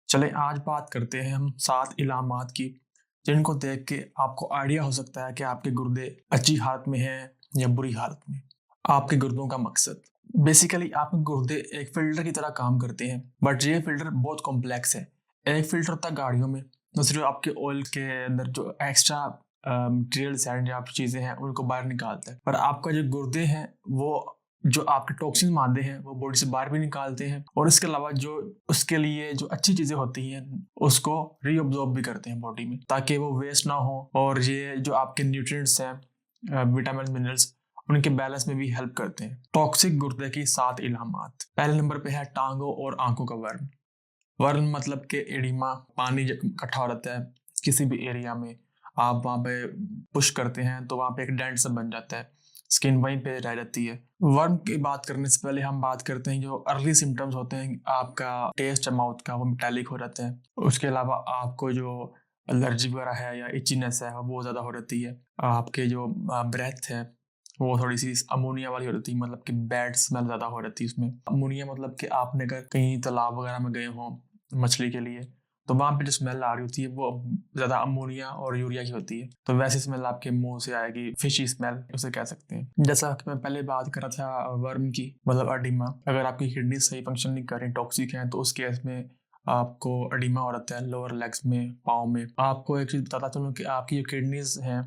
चलें आज बात करते हैं हम 7 इलामात की, जिनको देख के आपको आइडिया हो सकता है कि आपके गुर्दे अच्छी हालत में हैं या बुरी हालत में। आपके गुर्दों का मकसद बेसिकली आपके गुर्दे एक फ़िल्टर की तरह काम करते हैं, बट ये फ़िल्टर बहुत कॉम्प्लेक्स है। एक फ़िल्टर होता है गाड़ियों में, दूसरे आपके ऑयल के अंदर जो एक्स्ट्रा मटीरियल्स हैं, जो आप चीज़ें हैं, उनको बाहर निकालता है। पर आपका जो गुर्दे हैं, वो जो आपके टॉक्सिन मादे हैं वो बॉडी से बाहर भी निकालते हैं और इसके अलावा जो उसके लिए जो अच्छी चीज़ें होती हैं उसको रीअब्ज़ॉर्ब भी करते हैं बॉडी में, ताकि वो वेस्ट ना हो और ये जो आपके न्यूट्रिएंट्स हैं, विटामिन मिनरल्स, उनके बैलेंस में भी हेल्प करते हैं। टॉक्सिक गुर्दे की 7 इलामात। पहले नंबर पे है टांगों और आंखों का वर्म। वर्म मतलब कि एडिमा, पानी जब इकट्ठा हो रहता है किसी भी एरिया में, आप वहाँ पे पुश करते हैं तो वहाँ पे एक डेंट सा बन जाता है, स्किन वहीं पे रह जाती है। वर्म की बात करने से पहले हम बात करते हैं जो अर्ली सिम्टम्स होते हैं, आपका टेस्ट माउथ का वो मेटालिक हो जाता है। उसके अलावा आपको जो एलर्जी वगैरह है या इचीनेस है वो ज़्यादा हो जाती है। आपके जो ब्रेथ है वो थोड़ी सी अमोनिया वाली हो जाती है, मतलब कि बैड स्मेल ज़्यादा हो जाती है उसमें। अमोनिया मतलब कि आपने अगर कहीं तालाब वगैरह में गए हों मछली के लिए, तो वहाँ पे जो स्मेल आ रही होती है वो ज़्यादा अमोनिया और यूरिया की होती है, तो वैसी स्मेल आपके मुंह से आएगी, फिशी स्मेल उसे कह सकते हैं। जैसा कि मैं पहले बात कर रहा था वर्म की, मतलब अडीमा। अगर आपकी किडनी सही फंक्शन नहीं कर रही, टॉक्सिक है, तो उस केस में आपको अडीमा हो जाता है लोअर लेग्स में, पाँव में। आपको एक चीज़ बताता चलूँ कि आपकी जो किडनीज हैं,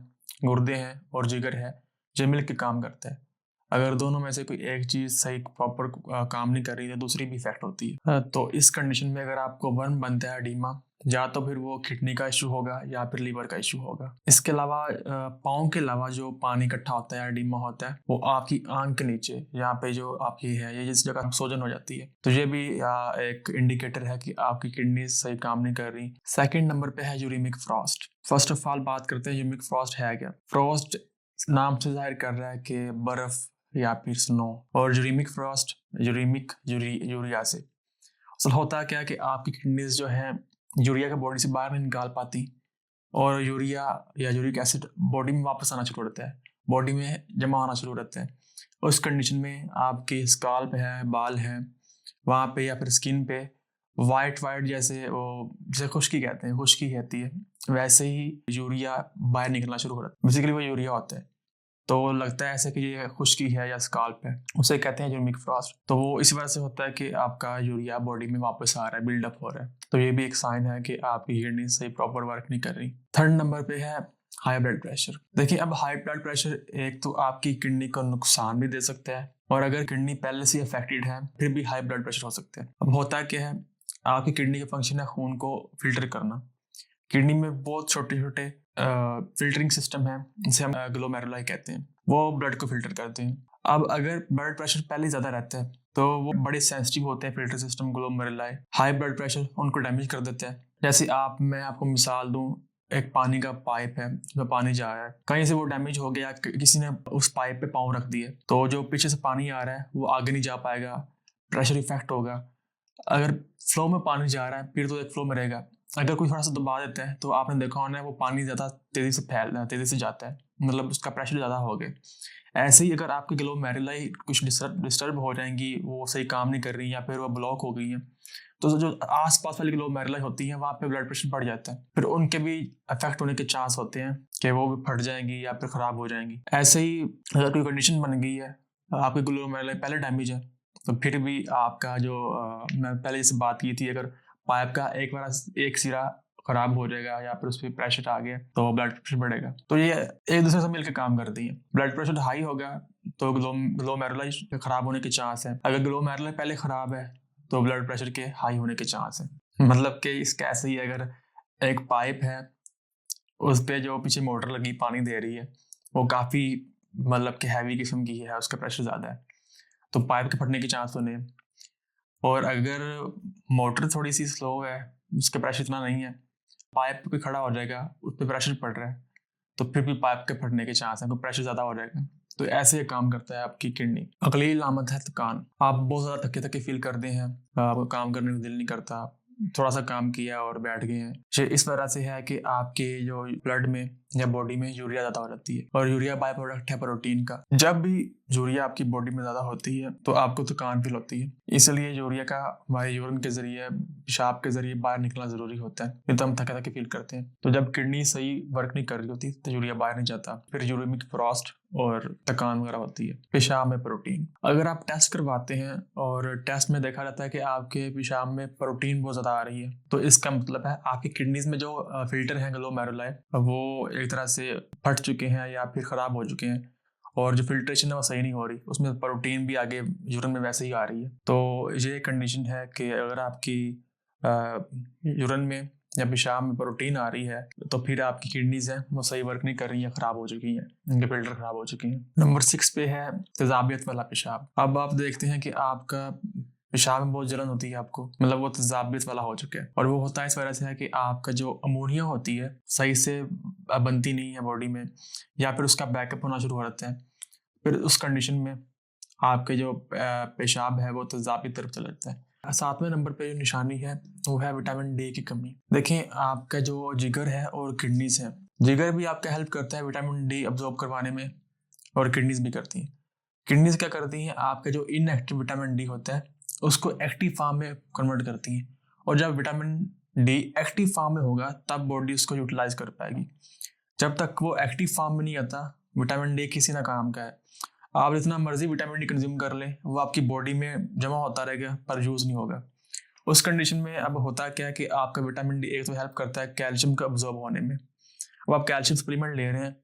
गुर्दे हैं और जिगर है, ये मिल के काम करता है। अगर दोनों में से कोई एक चीज़ सही प्रॉपर काम नहीं कर रही है, तो दूसरी भी इफेक्ट होती है। तो इस कंडीशन में अगर आपको वर्म बनता है एडीमा, या तो फिर वो किडनी का इशू होगा या फिर लीवर का इशू होगा। इसके अलावा पाँव के अलावा जो पानी इकट्ठा होता है, एडीमा होता है, वो आपकी आंख के नीचे, यहाँ पे जो आपकी है, ये जिस जगह सोजन हो जाती है, तो ये भी एक इंडिकेटर है कि आपकी किडनी सही काम नहीं कर रही। सेकंड नंबर पे है uraemic Frost. First of all बात करते हैं यूरिमिक फ्रॉस्ट है क्या। फ्रॉस्ट नाम से जाहिर कर रहा है कि बर्फ या फिर स्नो, और यूरिमिक फ्रॉस्ट यूरिया से असल होता क्या है कि आपकी किडनीज जो है यूरिया का बॉडी से बाहर नहीं निकाल पाती, और यूरिया या यूरिक एसिड बॉडी में वापस आना शुरू होता है, बॉडी में जमा होना शुरू होता है। उस कंडीशन में आपके स्काल्प है, बाल है, वहाँ पे या फिर स्किन पे वाइट वाइट जैसे वो जैसे खुश्की कहते हैं, खुश्की कहती है, वैसे ही यूरिया बाहर निकलना शुरू हो रहा है। बेसिकली वो यूरिया होता है, तो लगता है ऐसे कि ये खुश्की है या स्काल्प है, उसे कहते हैं यूरिमिक फ्रॉस्ट। तो वो इस वजह से होता है कि आपका यूरिया बॉडी में वापस आ रहा है, बिल्डअप हो रहा है, तो ये भी एक साइन है कि आपकी किडनी सही प्रॉपर वर्क नहीं कर रही। थर्ड नंबर पे है हाई ब्लड प्रेशर। देखिए, अब हाई ब्लड प्रेशर एक तो आपकी किडनी को नुकसान भी दे सकता है, और अगर किडनी पहले से अफेक्टेड है फिर भी हाई ब्लड प्रेशर हो सकता है। अब होता क्या है, आपकी किडनी का फंक्शन है खून को फिल्टर करना। किडनी में बहुत छोटे छोटे फिल्टरिंग सिस्टम है, जिसे हम ग्लोमेरुलाई कहते हैं, वो ब्लड को फिल्टर करते हैं। अब अगर ब्लड प्रेशर पहले ज़्यादा रहता है तो वो बड़े सेंसिटिव होते हैं, filter system glomeruli. High blood pressure उनको डैमेज कर देता है। जैसे मैं आपको मिसाल दूं, एक पानी का पाइप है जिसमें पानी जा रहा है, कहीं से वो डैमेज हो गया, किसी ने उस पाइप पे पाँव रख दिए, तो जो पीछे से पानी आ रहा है वो आगे नहीं जा पाएगा, प्रेशर इफेक्ट होगा। अगर फ्लो में पानी जा रहा है फिर तो एक फ्लो में रहेगा, अगर कोई थोड़ा सा दबा देता है तो आपने देखा होना है वो पानी ज़्यादा तेज़ी से जाता है, मतलब उसका प्रेशर ज़्यादा हो गया। ऐसे ही अगर आपकी ग्लोमेरुलाई कुछ डिस्टर्ब हो जाएंगी, वो सही काम नहीं कर रही या फिर वो ब्लॉक हो गई है, तो जो आसपास वाली ग्लोमेरुलाई होती है वहाँ पे ब्लड प्रेशर बढ़ जाता है, फिर उनके भी अफेक्ट होने के चांस होते हैं कि वो भी फट जाएंगी या फिर ख़राब हो जाएंगी। ऐसे ही अगर कोई कंडीशन बन गई है, आपकी ग्लोमेरुलाई पहले डैमेज है, तो फिर भी आपका जो मैं पहले जैसे बात की थी, अगर पाइप का एक सिरा खराब हो जाएगा या फिर उस पर प्रेशर आ गया तो ब्लड प्रेशर बढ़ेगा। तो ये एक दूसरे से मिलकर काम करती है। ब्लड प्रेशर हाई होगा तो ग्लोमेरुलाई खराब होने के चांस है, अगर ग्लोमेरुलाई पहले खराब है तो ब्लड प्रेशर के हाई होने के चांस है। मतलब कि इसका ऐसे ही, अगर एक पाइप है, उस पे जो पीछे मोटर लगी पानी दे रही है, वो काफ़ी मतलब कि हैवी किस्म की है, उसका प्रेशर ज़्यादा है, तो पाइप के फटने के चांस होने हैं। और अगर मोटर थोड़ी सी स्लो है, उसका प्रेशर इतना नहीं है, पाइप पे खड़ा हो जाएगा, उस पर प्रेशर पड़ रहा है, तो फिर भी पाइप के फटने के चांस है, तो प्रेशर ज़्यादा हो जाएगा। तो ऐसे काम करता है आपकी किडनी। अगली अलामत है थकान। आप बहुत ज़्यादा थके थके फील करते हैं, आपको काम करने को दिल नहीं करता, थोड़ा सा काम किया और बैठ गए हैं। ये इस वजह से है कि आपके जो ब्लड में या बॉडी में यूरिया ज़्यादा हो जाती है, और यूरिया बाय प्रोडक्ट है प्रोटीन का। जब भी यूरिया आपकी बॉडी में ज़्यादा होती है तो आपको थकान फील होती है, इसलिए यूरिया का हमारे यूरिन के जरिए पेशाब के जरिए बाहर निकलना जरूरी होता है, नहीं तो हम थके थके फील करते हैं। तो जब किडनी सही वर्क नहीं कर रही होती तो यूरिया बाहर नहीं जाता, फिर यूरेमिक फ्रॉस्ट और थकान वगैरह होती है। पेशाब में प्रोटीन, अगर आप टेस्ट करवाते हैं और टेस्ट में देखा जाता है कि आपके पेशाब में प्रोटीन बहुत ज्यादा आ रही है, तो इसका मतलब है आपकी किडनीज में जो फिल्टर हैं ग्लोमेरुलाई वो एक तरह से फट चुके हैं या फिर खराब हो चुके हैं, और जो फिल्ट्रेशन है वो सही नहीं हो रही, उसमें प्रोटीन भी आगे यूरिन में वैसे ही आ रही है। तो ये कंडीशन है कि अगर आपकी यूरिन में या पेशाब में प्रोटीन आ रही है तो फिर आपकी किडनीज हैं वो सही वर्क नहीं कर रही हैं, खराब हो चुकी हैं, उनके फिल्टर खराब हो चुके हैं। नंबर 6 पे है तेजाबियत वाला पेशाब। अब आप देखते हैं कि आपका पेशाब में बहुत जलन होती है आपको, मतलब वो तेजाबियत वाला हो चुका है, और वो होता है इस वजह से है कि आपका जो अमोनिया होती है सही से बनती नहीं है बॉडी में, या फिर उसका बैकअप होना शुरू हो जाता है। फिर उस कंडीशन में आपके जो पेशाब है वो तेजाब की तरफ चला जाता है। 7वें नंबर पे जो निशानी है वो है विटामिन डी की कमी। देखें, आपका जो जिगर है और किडनीज है, जिगर भी आपका हेल्प करता है विटामिन डी अब्जॉर्ब करवाने में, और किडनीज भी करती हैं। किडनीज क्या करती हैं, आपका जो इनएक्टिव विटामिन डी होता है उसको एक्टिव फॉर्म में कन्वर्ट करती हैं, और जब विटामिन डी एक्टिव फॉर्म में होगा तब बॉडी उसको यूटिलाइज कर पाएगी। जब तक वो एक्टिव फॉर्म में नहीं आता, विटामिन डी किसी ना काम का है। आप जितना मर्जी विटामिन डी कंज्यूम कर लें, वो आपकी बॉडी में जमा होता रहेगा पर यूज नहीं होगा। उस कंडीशन में अब होता क्या है कि आपका विटामिन डी एक तो हेल्प करता है कैल्शियम को अब्जॉर्ब होने में। अब आप कैल्शियम सप्लीमेंट ले रहे हैं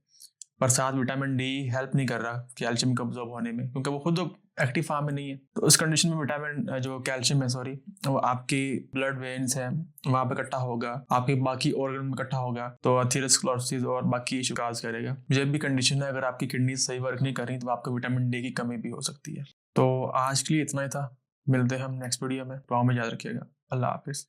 पर साथ विटामिन डी हेल्प नहीं कर रहा कैल्शियम को अब्जॉर्ब होने में, क्योंकि वो खुद एक्टिव फॉर्म में नहीं है। तो उस कंडीशन में विटामिन जो कैल्शियम है सॉरी, वो आपकी ब्लड वेन्स है वहां पे इकट्ठा होगा, आपके बाकी ऑर्गन में इकट्ठा होगा, तो एथेरोस्क्लेरोसिस और बाकी इशू काज करेगा। ये भी कंडीशन है, अगर आपकी किडनी सही वर्क नहीं कर रही तो आपको विटामिन डी की कमी भी हो सकती है। तो आज के लिए इतना ही था, मिलते हैं हम नेक्स्ट वीडियो में, तो हमें याद रखिएगा। अल्लाह हाफिज।